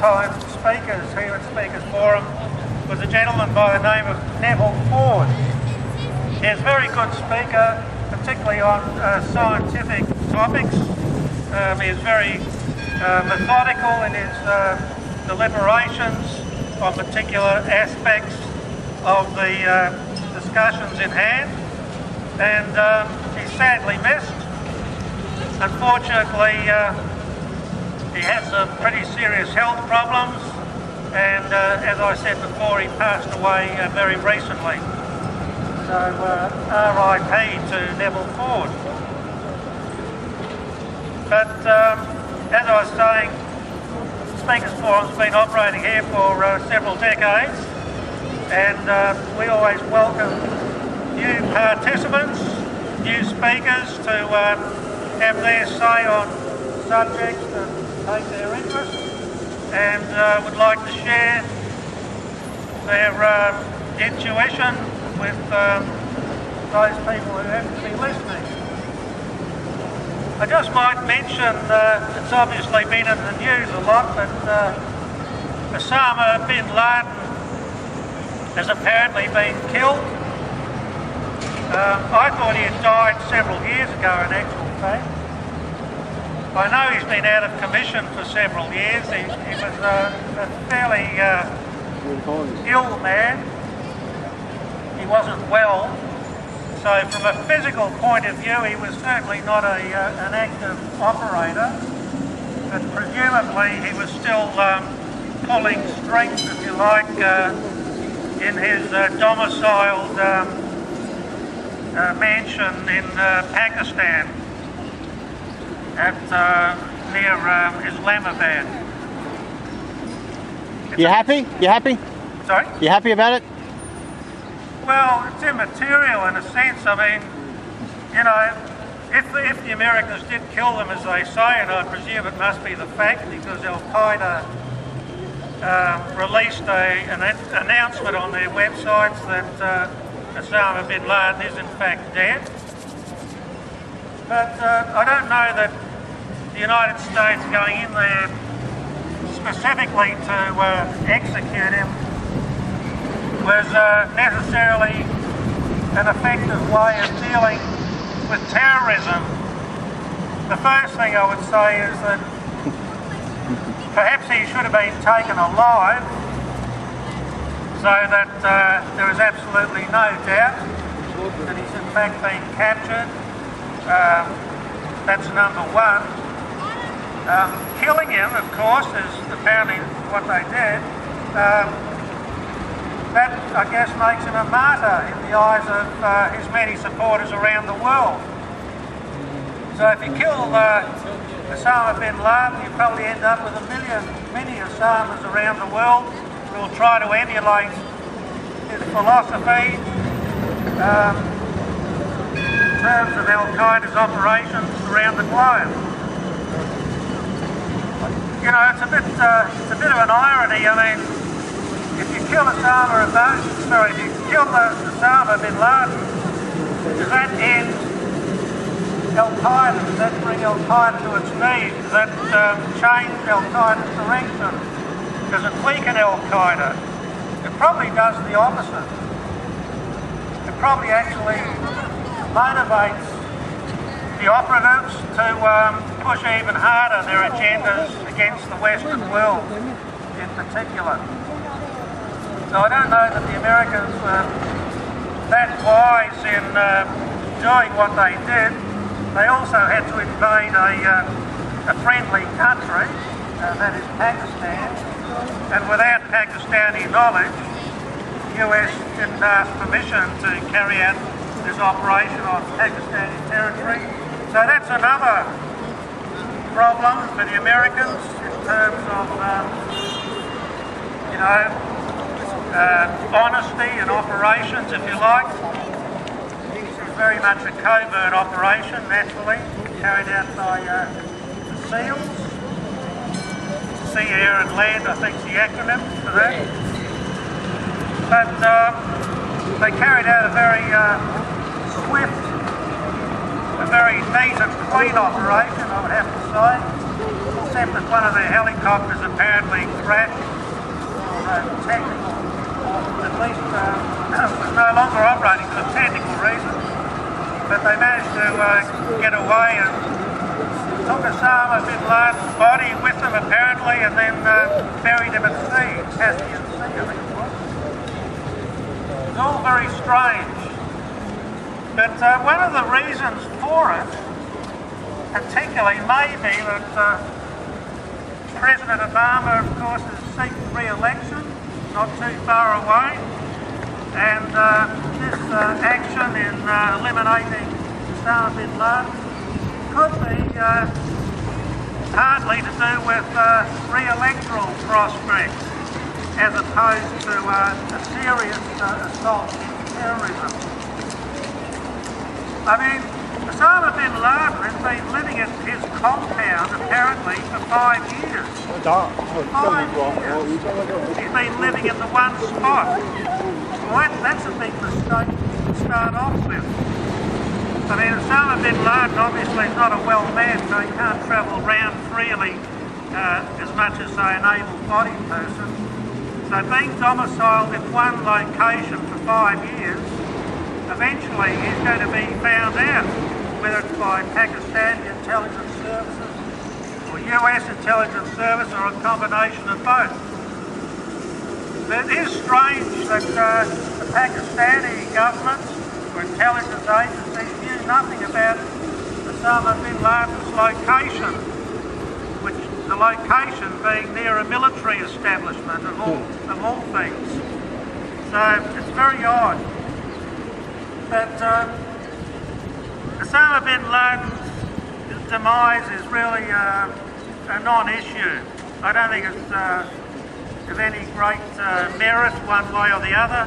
long-time speakers here at Speakers Forum was a gentleman by the name of Neville Ford. He's a very good speaker, particularly on scientific topics. He is very methodical in his deliberations on particular aspects of the discussions in hand, and he's sadly missed. Unfortunately, he had some pretty serious health problems, and as I said before, he passed away very recently. So RIP to Neville Ford. But as I was saying, Speakers Forum's been operating here for several decades, and we always welcome new participants, new speakers to have their say on subjects that take their interest, and would like to share their intuition with those people who happen to be listening. I just might mention, it's obviously been in the news a lot, but Osama Bin Laden has apparently been killed. I thought he had died several years ago in actual fact. I know he's been out of commission for several years. He was a fairly ill man. He wasn't well. So from a physical point of view, he was certainly not an active operator, but presumably he was still pulling strings, if you like, in his domiciled mansion in Pakistan at near Islamabad. You happy? You happy? Sorry? You happy about it? Well, it's immaterial in a sense. I mean, you know, if the Americans did kill them, as they say, and I presume it must be the fact, because Al-Qaeda released an announcement on their websites that Osama Bin Laden is in fact dead. But I don't know that the United States going in there specifically to execute him was necessarily an effective way of dealing with terrorism. The first thing I would say is that perhaps he should have been taken alive, so that there is absolutely no doubt that he's in fact been captured. That's number one. Killing him, of course, is apparently what they did. That, I guess, makes him a martyr in the eyes of his many supporters around the world. So if you kill Osama Bin Laden, you probably end up with many Osamas around the world who will try to emulate his philosophy in terms of Al-Qaeda's operations around the globe. You know, it's a bit of an irony. I mean, if you kill Osama Bin Laden, does that end Al-Qaeda? Does that bring Al-Qaeda to its knees? Does that change Al-Qaeda's direction? Does it weaken Al-Qaeda? It probably does the opposite. It probably actually motivates the operatives to push even harder their agendas against the Western world in particular. So I don't know that the Americans were that wise in doing what they did. They also had to invade a friendly country, that is Pakistan, and without Pakistani knowledge, the US didn't ask permission to carry out this operation on Pakistani territory. So that's another problem for the Americans in terms of, you know, honesty and operations, if you like. This is very much a covert operation, naturally, carried out by the SEALs. Sea, Air and Land, I think is the acronym for that. But they carried out a very swift, a very neat and clean operation, I would have to say. except that one of their helicopters apparently crashed for technical, or at least was no longer operating for technical reasons. But they managed to get away and took Osama Bin Laden's body with them apparently, and then buried him at sea, Caspian Sea, I think it was. It's all very strange. But one of the reasons for it, particularly, may be that President Obama, of course, is seeking re-election, not too far away, and this action in eliminating Osama Bin Laden could be partly to do with re-electoral prospects, as opposed to a serious assault in terrorism. I mean, Osama Bin Laden has been living at his compound apparently for 5 years. 5 years. He's been living in the one spot. Well, that's a big mistake to start off with. I mean, Osama Bin Laden obviously is not a well man, so he can't travel around freely as much as, say, an able-bodied person. So being domiciled in one location for 5 years, eventually he's going to be found out, whether it's by Pakistani intelligence services or US intelligence service or a combination of both. But it is strange that the Pakistani government or intelligence agencies knew nothing about Osama Bin Laden's location, which the location being near a military establishment of all things. So it's very odd. But Osama Bin Laden's demise is really a non-issue. I don't think it's of any great merit one way or the other.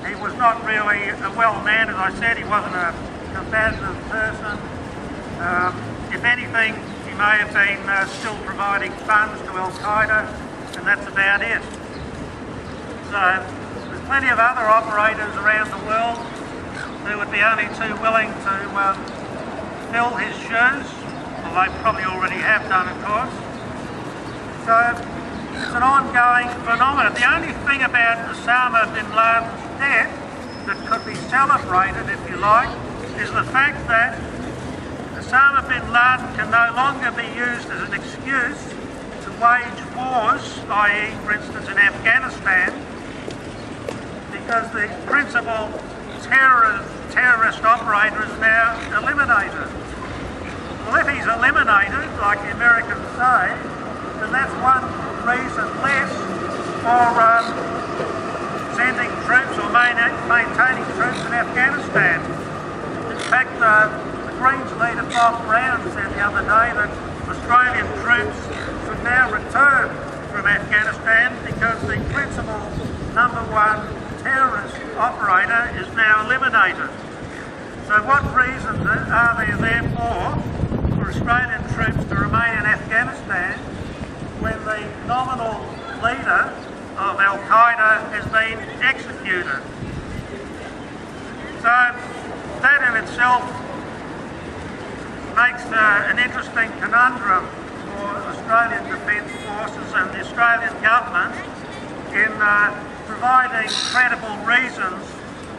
He was not really a well man, as I said. He wasn't a combative person. If anything, he may have been still providing funds to Al-Qaeda, and that's about it. So there's plenty of other operators around the world who would be only too willing to fill his shoes, well, they probably already have done, of course. So it's an ongoing phenomenon. The only thing about Osama Bin Laden's death that could be celebrated, if you like, is the fact that Osama Bin Laden can no longer be used as an excuse to wage wars, i.e., for instance, in Afghanistan, because the principal terrorist operator is now eliminated. Well, if he's eliminated, like the Americans say, then that's one reason less for sending troops or maintaining troops in Afghanistan. In fact, the Greens leader Bob Brown said the other day that Australian troops should now return from Afghanistan because the principal #1 terrorist operator is now eliminated. So what reasons are there therefore for Australian troops to remain in Afghanistan when the nominal leader of Al-Qaeda has been executed? So that in itself makes an interesting conundrum for Australian Defence Forces and the Australian Government in providing credible reasons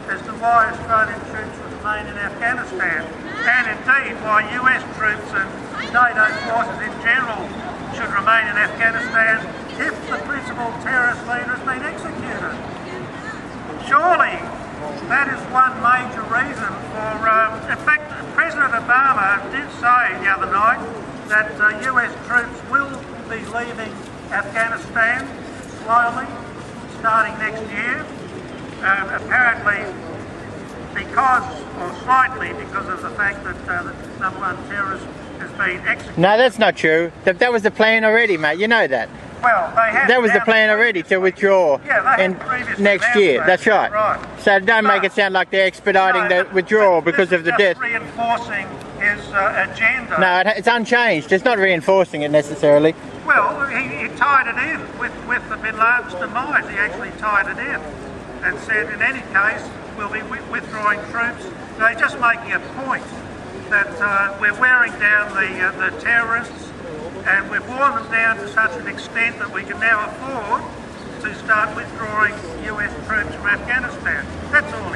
as to why Australian troops would remain in Afghanistan, and indeed why US troops and NATO forces in general should remain in Afghanistan if the principal terrorist leader has been executed. Surely that is one major reason for, in fact, President Obama did say the other night that US troops will be leaving Afghanistan slowly, starting next year, apparently because, or slightly because of the fact that the #1 terrorist has been executed. No, that's not true. That was the plan already, mate. You know that. Well, they had that was the plan already to withdraw next year. That's right. So don't make it sound like they're expediting the withdrawal because of the death. Reinforcing his agenda. No, it's unchanged. It's not reinforcing it necessarily. Well, he tied it in with the Bin Laden's demise. He actually tied it in and said, in any case, we'll be withdrawing troops. So he's just making a point that we're wearing down the terrorists and we've worn them down to such an extent that we can now afford to start withdrawing US troops from Afghanistan. That's all